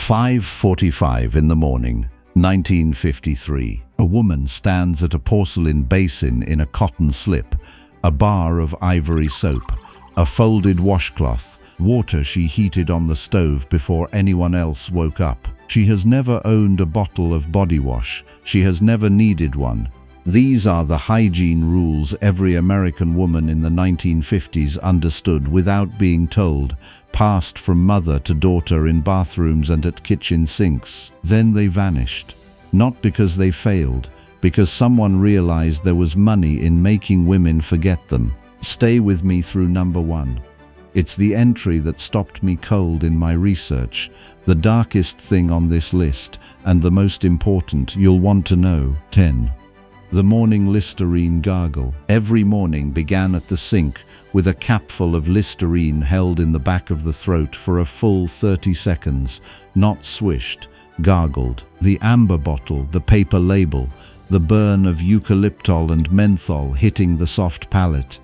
5:45 in the morning, 1953. A woman stands at a porcelain basin in a cotton slip, a bar of ivory soap, a folded washcloth, water she heated on the stove before anyone else woke up. She has never owned a bottle of body wash. She has never needed one. These are the hygiene rules every American woman in the 1950s understood without being told, passed from mother to daughter in bathrooms and at kitchen sinks. Then they vanished. Not because they failed, because someone realized there was money in making women forget them. Stay with me through number 1. It's the entry that stopped me cold in my research, the darkest thing on this list, and the most important. You'll want to know. 10. The morning Listerine gargle. Every morning began at the sink with a capful of Listerine held in the back of the throat for a full 30 seconds, not swished, gargled. The amber bottle, the paper label, the burn of eucalyptol and menthol hitting the soft palate.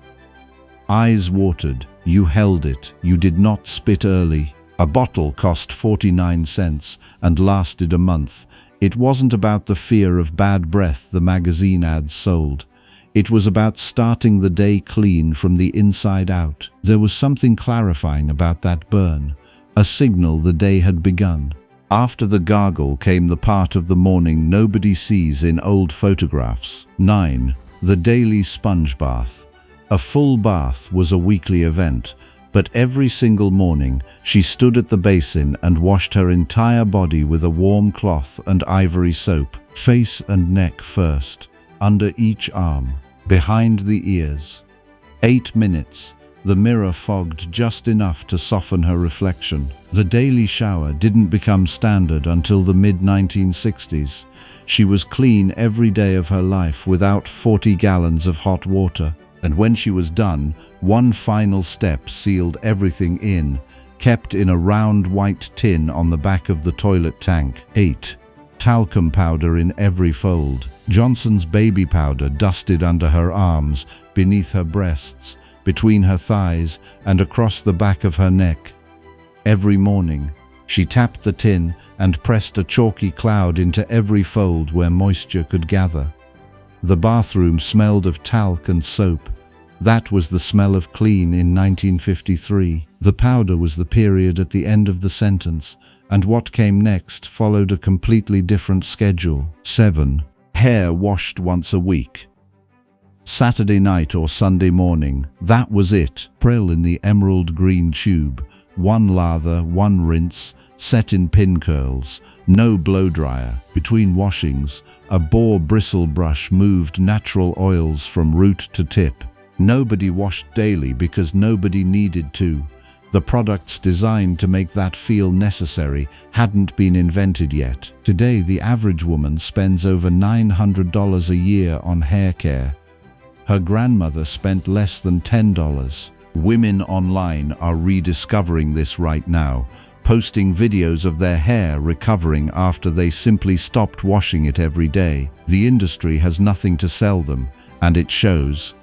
Eyes watered. You held it. You did not spit early. A bottle cost 49 cents and lasted a month. It wasn't about the fear of bad breath the magazine ads sold. It was about starting the day clean from the inside out. There was something clarifying about that burn, a signal the day had begun. After the gargle came the part of the morning nobody sees in old photographs. 9. The daily sponge bath. A full bath was a weekly event, but every single morning she stood at the basin and washed her entire body with a warm cloth and ivory soap, face and neck first, under each arm, behind the ears. 8 minutes. The mirror fogged just enough to soften her reflection. The daily shower didn't become standard until the mid-1960s. She was clean every day of her life without 40 gallons of hot water. And when she was done, one final step sealed everything in, kept in a round white tin on the back of the toilet tank. 8. Talcum powder in every fold. Johnson's baby powder dusted under her arms, beneath her breasts, between her thighs, and across the back of her neck. Every morning, she tapped the tin and pressed a chalky cloud into every fold where moisture could gather. The bathroom smelled of talc and soap. That was the smell of clean in 1953. The powder was the period at the end of the sentence, and what came next followed a completely different schedule. 7. Hair washed once a week. Saturday night or Sunday morning, that was it. Prill in the emerald green tube, one lather, one rinse, set in pin curls, no blow dryer. Between washings, a boar bristle brush moved natural oils from root to tip. Nobody washed daily because nobody needed to. The products designed to make that feel necessary hadn't been invented yet. Today, the average woman spends over $900 a year on hair care. Her grandmother spent less than $10. Women online are rediscovering this right now, posting videos of their hair recovering after they simply stopped washing it every day. The industry has nothing to sell them, and it shows.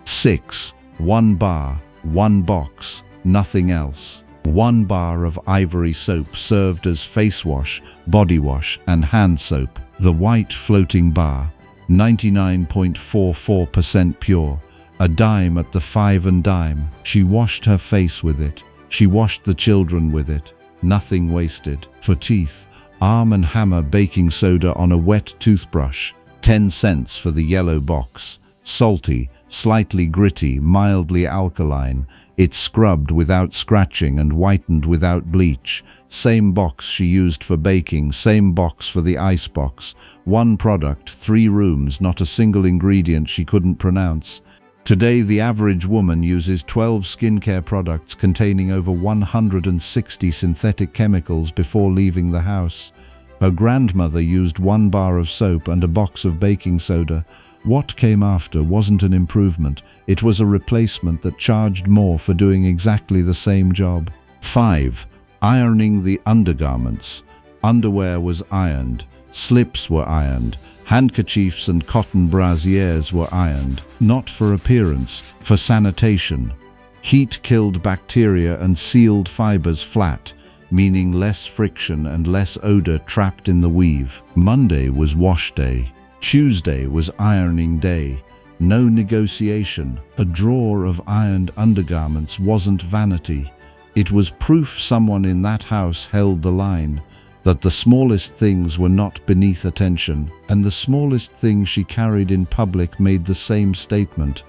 6. 1 bar, 1 box, nothing else. 1 bar of ivory soap served as face wash, body wash, and hand soap. The white floating bar, 99.44% pure, a dime at the 5 and dime. She washed her face with it. She washed the children with it. Nothing wasted. For teeth, Arm & Hammer baking soda on a wet toothbrush. 10 cents for the yellow box. Salty, slightly gritty, mildly alkaline. It scrubbed without scratching and whitened without bleach. Same box she used for baking, same box for the ice box. 1 product, 3 rooms, not a single ingredient she couldn't pronounce. Today, the average woman uses 12 skincare products containing over 160 synthetic chemicals before leaving the house. Her grandmother used 1 bar of soap and a box of baking soda. What came after wasn't an improvement, it was a replacement that charged more for doing exactly the same job. 5. Ironing the undergarments. Underwear was ironed, slips were ironed, handkerchiefs and cotton brassieres were ironed, not for appearance, for sanitation. Heat killed bacteria and sealed fibers flat. meaning less friction and less odor trapped in the weave. Monday was wash day. Tuesday was ironing day. No negotiation. A drawer of ironed undergarments wasn't vanity. It was proof someone in that house held the line, that the smallest things were not beneath attention, and the smallest thing she carried in public made the same statement.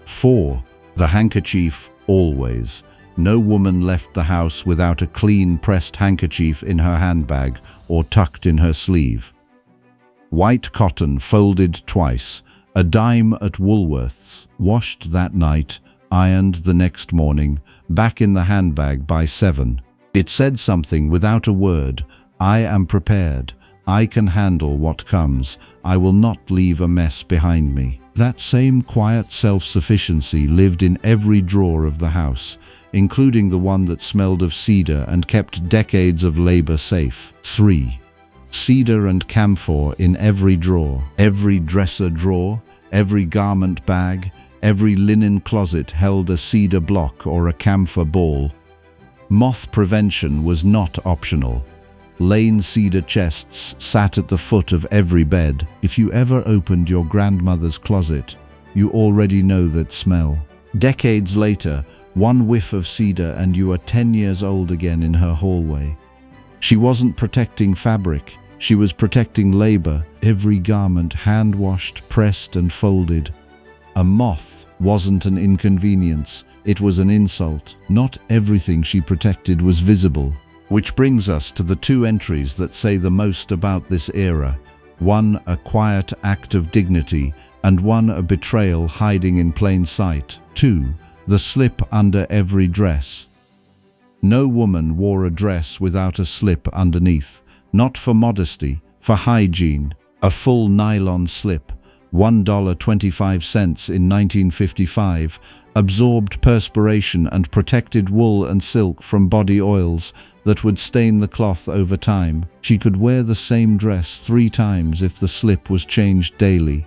4. The handkerchief, always. No woman left the house without a clean pressed handkerchief in her handbag or tucked in her sleeve. White cotton folded twice, a dime at Woolworth's, washed that night, ironed the next morning, back in the handbag by 7. It said something without a word. I am prepared. I can handle what comes. I will not leave a mess behind me. That same quiet self-sufficiency lived in every drawer of the house, including the one that smelled of cedar and kept decades of labor safe. 3. Cedar and camphor in every drawer. Every dresser drawer, every garment bag, every linen closet held a cedar block or a camphor ball. Moth prevention was not optional. Lane cedar chests sat at the foot of every bed. If you ever opened your grandmother's closet, you already know that smell. Decades later, one whiff of cedar and you are 10 years old again in her hallway. She wasn't protecting fabric, she was protecting labor, every garment hand-washed, pressed and folded. A moth wasn't an inconvenience, it was an insult. Not everything she protected was visible. Which brings us to the 2 entries that say the most about this era. 1, a quiet act of dignity, and 1, a betrayal hiding in plain sight. 2, the slip under every dress. No woman wore a dress without a slip underneath, not for modesty, for hygiene. A full nylon slip, $1.25 in 1955, absorbed perspiration and protected wool and silk from body oils that would stain the cloth over time. She could wear the same dress 3 times if the slip was changed daily.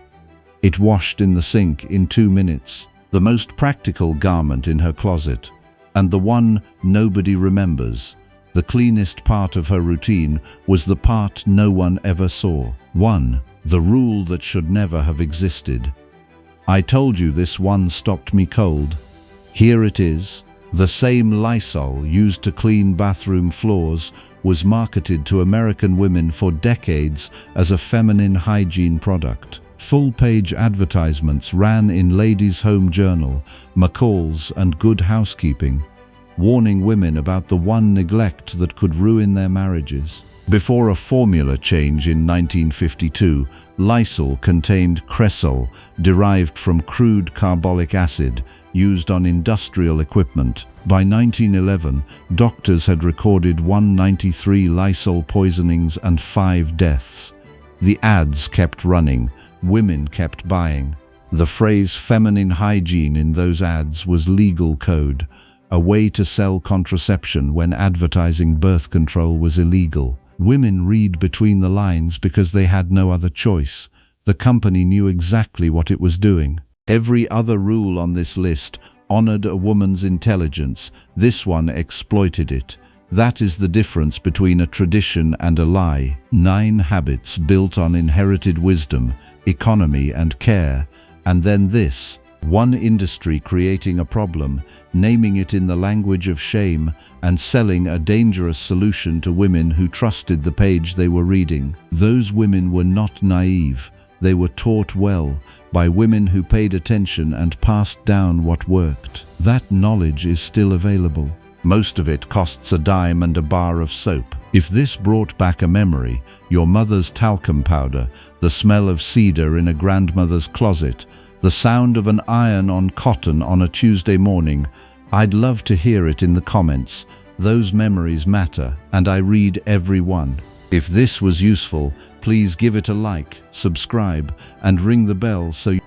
It washed in the sink in 2 minutes. The most practical garment in her closet, and the one nobody remembers. The cleanest part of her routine was the part no one ever saw. 1. The rule that should never have existed. I told you this one stopped me cold. Here it is. The same Lysol used to clean bathroom floors was marketed to American women for decades as a feminine hygiene product. Full-page advertisements ran in Ladies' Home Journal, McCall's and Good Housekeeping, warning women about the one neglect that could ruin their marriages. Before a formula change in 1952, Lysol contained Cresol, derived from crude carbolic acid, used on industrial equipment. By 1911, doctors had recorded 193 Lysol poisonings and 5 deaths. The ads kept running, women kept buying. The phrase feminine hygiene in those ads was legal code, a way to sell contraception when advertising birth control was illegal. Women read between the lines because they had no other choice. The company knew exactly what it was doing. Every other rule on this list honored a woman's intelligence. This one exploited it. That is the difference between a tradition and a lie. 9 habits built on inherited wisdom, economy and care. And then this. One industry creating a problem, naming it in the language of shame, and selling a dangerous solution to women who trusted the page they were reading. Those women were not naive. They were taught well by women who paid attention and passed down what worked. That knowledge is still available. Most of it costs a dime and a bar of soap. If this brought back a memory, your mother's talcum powder, the smell of cedar in a grandmother's closet, the sound of an iron on cotton on a Tuesday morning, I'd love to hear it in the comments. Those memories matter, and I read every one. If this was useful, please give it a like, subscribe, and ring the bell so you